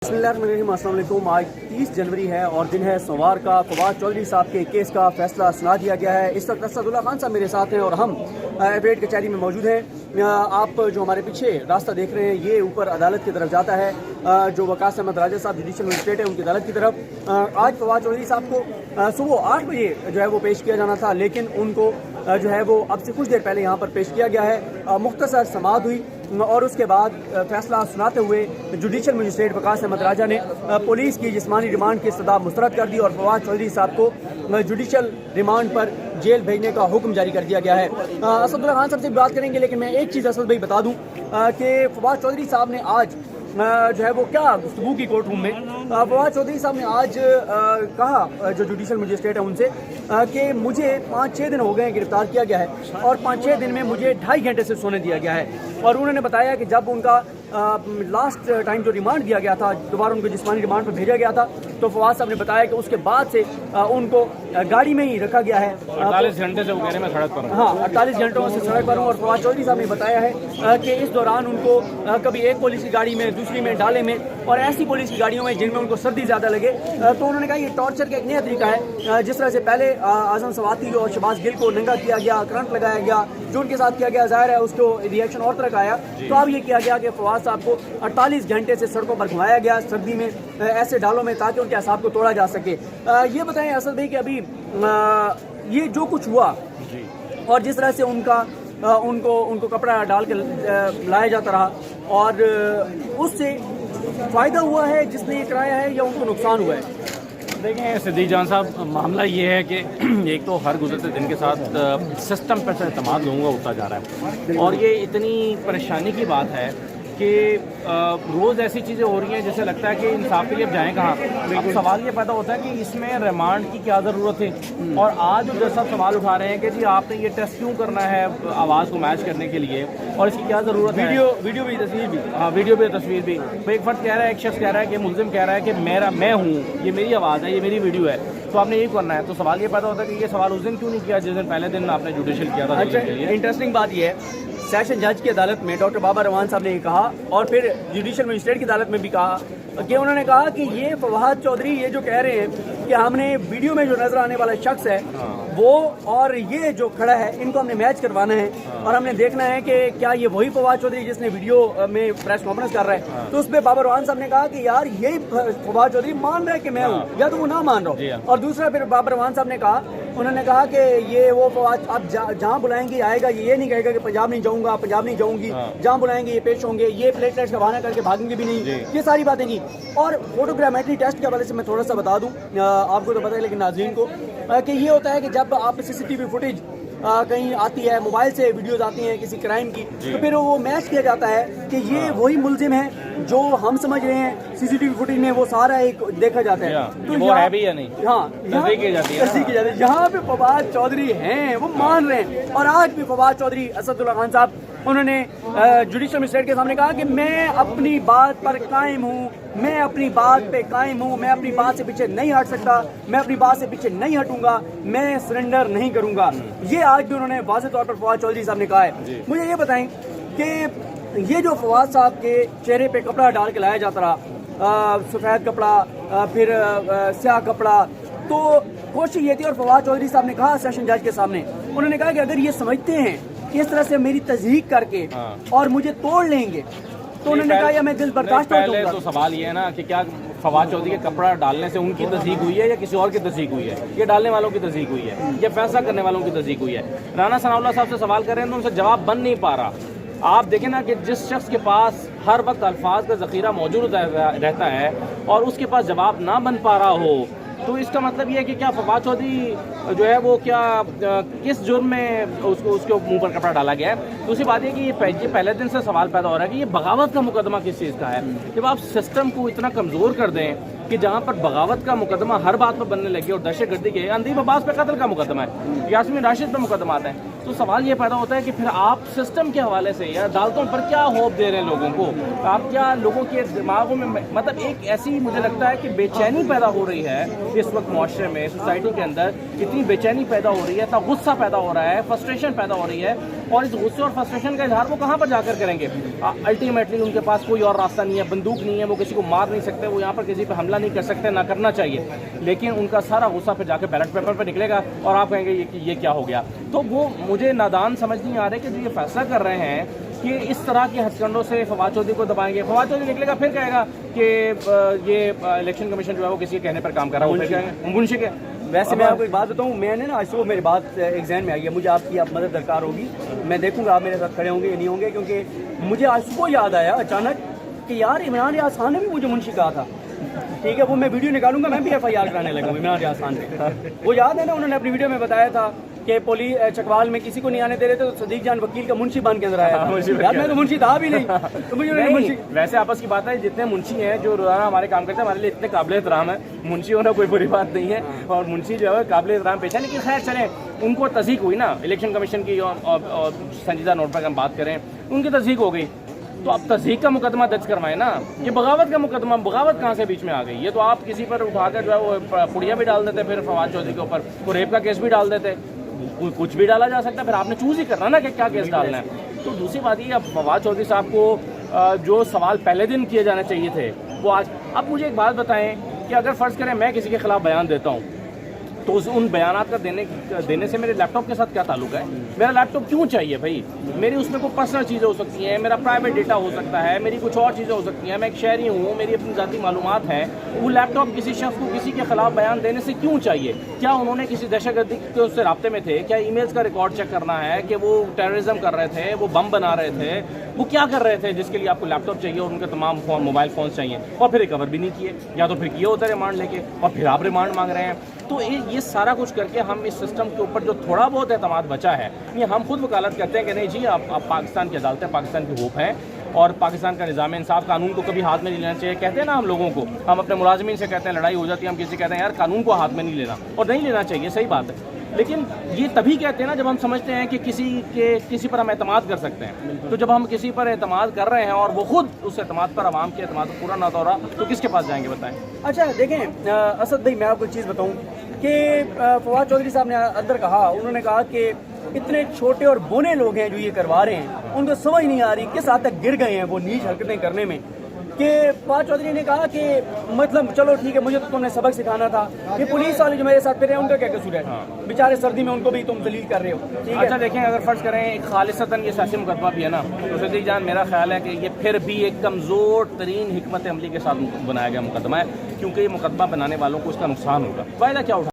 बिस्मिल्लाहिर्रहमानिर्रहीम। अस्सलाम वालेकुम। आज 30 जनवरी है और दिन है सोमवार का। फवाद चौधरी साहब के केस का फैसला सुना दिया गया है। इस वक्त असदुल्ला खान साहब मेरे साथ हैं और हम एडवोकेट कचहरी में मौजूद हैं। आप जो हमारे पीछे रास्ता देख रहे हैं ये ऊपर अदालत की तरफ जाता है, जो वकास अहमद राजा साहब जुडिशल मजिस्ट्रेट है उनकी अदालत की तरफ। आज फवाद चौधरी साहब को सुबह 8 बजे जो है वो पेश किया जाना था, लेकिन उनको जो है वो अब से कुछ देर पहले यहाँ पर पेश किया गया है। मुख्तसर समाअत हुई और उसके बाद फैसला सुनाते हुए जुडिशल मजिस्ट्रेट वकास अहमद राजा ने पुलिस की जिस्मानी रिमांड की इस्तदा मुस्तरद कर दी और फवाद चौधरी साहब को जुडिशल रिमांड पर जेल भेजने का हुक्म जारी कर दिया गया है। असदुल्ला खान साहब से बात करेंगे, लेकिन मैं एक चीज़ असद भाई बता दूं कि फवाद चौधरी साहब ने आज जो है वो क्या गुफ्तगू की कोर्ट रूम में फवाद चौधरी साहब ने आज कहा, जो जुडिशल मजिस्ट्रेट है उनसे, कि मुझे 5-6 दिन हो गए गिरफ्तार किया गया है और 5-6 दिन में मुझे 2.5 घंटे से सोने दिया गया है। और उन्होंने बताया कि जब उनका लास्ट टाइम जो रिमांड दिया गया था, दोबारा उनको जिस्मानी रिमांड पर भेजा गया था, तो फवाद साहब ने बताया कि उसके बाद से उनको गाड़ी में ही रखा गया है। 48 घंटे से वो कह रहे हैं मैं सड़क पर हूँ। हाँ, 48 घंटों से सड़क पर हूँ। और फवाद चौधरी साहब ने बताया है कि इस दौरान उनको कभी एक पुलिस की गाड़ी में, दूसरी में, डाले में और ऐसी पुलिस की गाड़ियों में जिनमें उनको सर्दी ज़्यादा लगे। तो उन्होंने कहा ये टॉर्चर का एक नया तरीका है। जिस तरह से पहले आजम सवाती और शहबाज गिल को नंगा किया गया, करंट लगाया गया, जो उनके साथ किया गया, जाहिर है उसको रिएक्शन और तरह का आया। तो अब ये किया गया कि फवाद साहब को 48 घंटे से सड़कों पर घुमाया गया सर्दी में, ऐसे डालों में, ताकि उनके असाब को तोड़ा जा सके। ये बताएं असद भाई कि अभी ये जो कुछ हुआ और जिस तरह से उनको कपड़ा डाल के लाया जाता रहा, और उससे फ़ायदा हुआ है जिसने ये कराया है या उनको नुकसान हुआ है? देखें सिद्दीक जान साहब, मामला ये है कि एक तो हर गुजरते दिन के साथ सिस्टम पर से एतमाद लोगों का उठता जा रहा है और ये इतनी परेशानी की बात है कि रोज़ ऐसी चीज़ें हो रही हैं जैसे लगता है कि इंसाफ के लिए अब जाएँ कहाँ। अब सवाल ये पैदा होता है कि इसमें रिमांड की क्या ज़रूरत है। और आज जो जज साहब सवाल उठा रहे हैं कि जी आपने ये टेस्ट क्यों करना है आवाज़ को मैच करने के लिए और इसकी क्या ज़रूरत है। वीडियो भी, तस्वीर भी। हाँ, वीडियो भी, तस्वीर भी। तो एक फर्द कह रहा है, एक शख्स कह रहा है कि मुल्ज़िम कह रहा है कि मैं हूँ, ये मेरी आवाज़ है, ये मेरी वीडियो है, तो आपने ये करना है। तो सवाल ये पैदा होता है कि ये सवाल उस दिन क्यों नहीं किया जिस दिन पहले दिन आपने जुडिशल किया था। अच्छा, इंटरेस्टिंग बात ये है, सेशन जज की अदालत में डॉक्टर बाबा रवान साहब ने कहा और फिर जुडिशल मजिस्ट्रेट की अदालत में भी कहा कि उन्होंने कहा कि ये फवाद चौधरी ये जो कह रहे हैं कि हमने वीडियो में जो नजर आने वाला शख्स है वो और ये जो खड़ा है इनको हमने मैच करवाना है और हमने देखना है कि क्या ये वही फवाद चौधरी जिसने वीडियो में प्रेस कॉन्फ्रेंस कर रहा है। तो उस पर बाबा रवान साहब ने कहा कि यार यही फवाद चौधरी मान रहा है कि मैं हूँ, या तो वो ना मान रहा हो। और दूसरा फिर बाबा रवान साहब ने कहा, उन्होंने कहा कि ये वो फवाद आप जहाँ बुलाएंगे आएगा, ये नहीं कहेगा कि पंजाब नहीं जाऊँगा, पंजाब नहीं जाऊँगी, जहाँ बुलाएंगे ये पेश होंगे, ये प्लेटलेट्स का बहाना करके भागेंगे भी नहीं, ये सारी बातें की। और फोटोग्रामेट्री टेस्ट के हवाले से मैं थोड़ा सा बता दूं, आपको तो पता है लेकिन नाज़रीन को, कि ये होता है कि जब आप सीसीटीवी फुटेज कहीं आती है, मोबाइल से वीडियोस आती हैं किसी क्राइम की, तो फिर वो मैच किया जाता है कि ये वही मुल्जिम है जो हम समझ रहे हैं। सीसीटीवी फुटेज में वो सारा एक देखा जाता है, तो वो है भी या नहीं। हाँ, तस्दीक की जाती है। जहाँ पे फवाद चौधरी हैं वो मान रहे हैं। और आज भी फवाद चौधरी असदुल्ला खान साहब उन्होंने जुडिशल मजिस्ट्रेट के सामने कहा कि मैं अपनी बात पर कायम हूँ, मैं अपनी बात पे कायम हूँ, मैं अपनी बात से पीछे नहीं हट सकता, मैं अपनी बात से पीछे नहीं हटूंगा, मैं सरेंडर नहीं करूंगा। ये आज भी उन्होंने वाज़ेह तौर पर फवाद चौधरी साहब ने कहा है। मुझे ये बताएं कि ये जो फवाद साहब के चेहरे पे कपड़ा डाल के लाया जाता रहा, सफ़ेद कपड़ा, फिर स्याह कपड़ा, तो कोशिश ये थी, और फवाद चौधरी साहब ने कहा सेशन जज के सामने, उन्होंने कहा कि अगर ये समझते हैं कि इस तरह से मेरी तज़हीक करके और मुझे तोड़ लेंगे, तो उन्होंने कहा या मैं दिल बर्दाश्त कर दूंगा। तो सवाल ये है ना कि क्या फवाद चौधरी के कपड़ा डालने से उनकी तज़हीक हुई है या किसी और की तज़हीक हुई है? ये डालने वालों की तज़हीक हुई है या फैसला करने वालों की तज़हीक हुई है? राना सनाउल्लाह साहब से सवाल कर रहे हैं तो उनसे जवाब बन नहीं पा रहा। आप देखें ना कि जिस शख्स के पास हर वक्त अल्फाज का ज़ख़ीरा मौजूद रहता है और उसके पास जवाब ना बन पा रहा हो, तो इसका मतलब ये है कि क्या फवाद चौधरी जो है वो क्या किस जुर्म में उसके मुंह पर कपड़ा डाला गया है? दूसरी बात ये कि ये पहले दिन से सवाल पैदा हो रहा है कि ये बगावत का मुकदमा किस चीज़ का है। जब आप सिस्टम को इतना कमज़ोर कर दें कि जहाँ पर बगावत का मुकदमा हर बात पर बनने लगे और दहशतगर्दी के अंदीब अब्बास पे कत्ल का मुकदमा है, यास्मीन राशिद पर मुकदमा आता है, तो सवाल ये पैदा होता है कि फिर आप सिस्टम के हवाले से या अदालतों पर क्या होप दे रहे हैं लोगों को? आप क्या लोगों के दिमागों में, मतलब एक ऐसी मुझे लगता है कि बेचैनी पैदा हो रही है इस वक्त माशरे में, सोसाइटी के अंदर इतनी बेचैनी पैदा हो रही है, इतना गुस्सा पैदा हो रहा है, फ्रस्ट्रेशन पैदा हो रही है اور اس غصے اور فرسٹریشن کا اظہار وہ کہاں پر جا کر کریں گے؟ الٹیمیٹلی ان کے پاس کوئی اور راستہ نہیں ہے، بندوق نہیں ہے، وہ کسی کو مار نہیں سکتے، وہ یہاں پر کسی پہ حملہ نہیں کر سکتے، نہ کرنا چاہیے، لیکن ان کا سارا غصہ پھر جا کے بیلٹ پیپر پہ نکلے گا اور آپ کہیں گے یہ کیا ہو گیا۔ تو وہ مجھے نادان سمجھ نہیں آ رہا کہ جو یہ فیصلہ کر رہے ہیں کہ اس طرح کے ہتھ کنڈوں سے فواد چودھری کو دبائیں گے، فواد چودھری نکلے گا پھر کہے گا کہ یہ الیکشن کمیشن جو ہے وہ کسی کے کہنے پر کام کر رہا ہے، منشی کے۔ ویسے میں آپ کو ایک بات بتاؤں، میں نے نا آج صبح میری بات ایک ذہن میں آئی ہے، مجھے آپ کی مدد درکار ہوگی، میں دیکھوں گا آپ میرے ساتھ کھڑے ہوں گے یا نہیں ہوں گے، کیونکہ مجھے آج صبح یاد آیا اچانک کہ یار عمران ریاض خان نے بھی مجھے منشی کہا تھا، ٹھیک ہے، وہ میں ویڈیو نکالوں گا، میں بھی FIR کرانے لگوں عمران ریاض خان پہ۔ وہ یاد ہے نا، انہوں نے اپنی ویڈیو میں بتایا تھا کہ چکوال میں کسی کو نہیں آنے دے رہے تھے تو صدیق جان وکیل کا منشی بن کے اندر آیا تھا، یار میں تو منشی تھا بھی نہیں، تو مجھے ویسے آپس کی بات ہے، جتنے منشی ہیں جو روزانہ ہمارے کام کرتے ہیں ہمارے لیے اتنے قابل احترام ہے، منشی ہونا کوئی بری بات نہیں ہے، اور منشی جو ہے قابل احترام پیش ہے، لیکن خیر چلیں، ان کو تصدیق ہوئی نا الیکشن کمیشن کی، اور سنجیدہ نوٹ پر ہم بات کریں، ان کی تصدیق ہو گئی، تو اب تصدیق کا مقدمہ درج کروائیں نا، یہ بغاوت کا مقدمہ، بغاوت کہاں سے بیچ میں آ گئی؟ یہ تو آپ کسی پر اٹھا کر جو ہے وہ پڑیا بھی ڈال دیتے، پھر فواد چودھری کے اوپر وہ ریپ کا کیس بھی ڈال دیتے، کچھ بھی ڈالا جا سکتا ہے، پھر آپ نے چوز ہی کرنا نا کہ کیا کیس ڈالنا ہے۔ تو دوسری بات یہ، اب فواد چودھری صاحب کو جو سوال پہلے دن کیے جانے چاہیے تھے وہ آج، اب مجھے ایک بات بتائیں کہ اگر فرض کریں میں کسی کے خلاف بیان دیتا ہوں تو ان بیانات کا دینے سے میرے لیپ ٹاپ کے ساتھ کیا تعلق ہے؟ میرا لیپ ٹاپ کیوں چاہیے بھائی؟ میری اس میں کوئی پرسنل چیزیں ہو سکتی ہیں، میرا پرائیویٹ ڈیٹا ہو سکتا ہے، میری کچھ اور چیزیں ہو سکتی ہیں، میں ایک شہری ہوں، میری اپنی ذاتی معلومات ہیں، وہ لیپ ٹاپ کسی شخص کو کسی کے خلاف بیان دینے سے کیوں چاہیے؟ کیا انہوں نے کسی دہشت گردی کے اس سے رابطے میں تھے؟ کیا ای میلز کا ریکارڈ چیک کرنا ہے کہ وہ ٹیررزم کر رہے تھے، وہ بم بنا رہے تھے، وہ کیا کر رہے تھے جس کے لیے آپ کو لیپ ٹاپ چاہیے اور ان کے تمام فون موبائل فونس چاہیے، اور پھر ریکور بھی نہیں کیے، یا تو پھر کیے ہوتے ریمانڈ لے کے اور پھر آپ ریمانڈ مانگ رہے ہیں؟ تو یہ سارا کچھ کر کے ہم اس سسٹم کے اوپر جو تھوڑا بہت اعتماد بچا ہے، یہ ہم خود وکالت کرتے ہیں کہ نہیں جی آپ پاکستان کی عدالتیں پاکستان کی ہوپ ہیں، اور پاکستان کا نظام انصاف قانون کو کبھی ہاتھ میں نہیں لینا چاہیے۔ کہتے ہیں نا ہم لوگوں کو، ہم اپنے ملازمین سے کہتے ہیں لڑائی ہو جاتی ہے، ہم کسی کہتے ہیں یار قانون کو ہاتھ میں نہیں لینا، اور نہیں لینا چاہیے، صحیح بات ہے، لیکن یہ تبھی کہتے ہیں نا جب ہم سمجھتے ہیں کہ کسی پر ہم اعتماد کر سکتے ہیں۔ تو جب ہم کسی پر اعتماد کر رہے ہیں اور وہ خود اس اعتماد پر عوام کے اعتماد پورا نہ ہو رہا، تو کس کے پاس جائیں گے بتائیں؟ اچھا دیکھیں اسد بھائی، میں آپ کو ایک چیز بتاؤں کہ فواد چودھری صاحب نے اندر کہا، انہوں نے کہا کہ اتنے چھوٹے اور بونے لوگ ہیں جو یہ کروا رہے ہیں، ان کو سمجھ نہیں آ رہی کس حد تک گر گئے ہیں وہ نیچ حرکتیں کرنے میں، کہ فواد چودھری نے کہا کہ مطلب چلو ٹھیک ہے، مجھے تو تم نے سبق سکھانا تھا، یہ پولیس والے جو میرے ساتھ پھر رہے ہیں ان کا کیا قصور ہے؟ بیچارے سردی میں ان کو بھی تم ذلیل کر رہے ہو، ٹھیک ہے؟ اچھا دیکھیں، اگر فرض کریں ایک خالصتاً یہ سیاسی مقدمہ بھی ہے نا، تو صدیق جان میرا خیال ہے کہ یہ پھر بھی ایک کمزور ترین حکمت عملی کے ساتھ بنایا گیا مقدمہ ہے، کیونکہ یہ مقدمہ بنانے والوں کو اس کا نقصان ہوگا۔ فائدہ کیا اٹھا